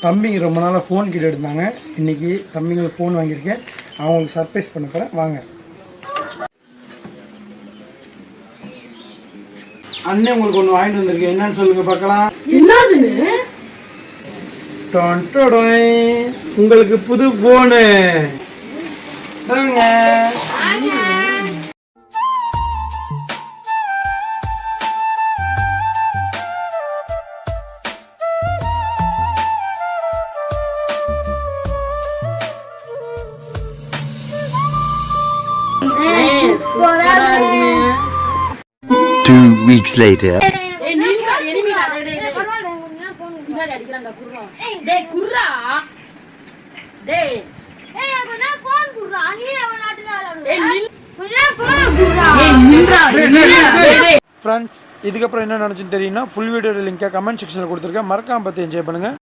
தம்பிங்க ரொம்ப நாளாக ஃபோன் கிட்ட எடுத்தாங்க. இன்றைக்கி தம்பிங்களுக்கு ஃபோன் வாங்கியிருக்கேன். அவங்களுக்கு சர்ப்ரைஸ் பண்ண போகிறேன். வாங்க அண்ணன் உங்களுக்கு ஒன்று வாங்கிட்டு வந்திருக்கேன். என்னன்னு சொல்லுங்கள் பார்க்கலாம். உங்களுக்கு புது phone. Two weeks later. Friends, இதுக்கப்புறம் என்ன நடந்துச்சுன்னு தெரியும்னா ஃபுல் வீடியோ லிங்கை கமெண்ட் செக்ஷனில் கொடுத்துருக்கேன். மறக்காம பார்த்து என்ஜாய் பண்ணுங்கள்.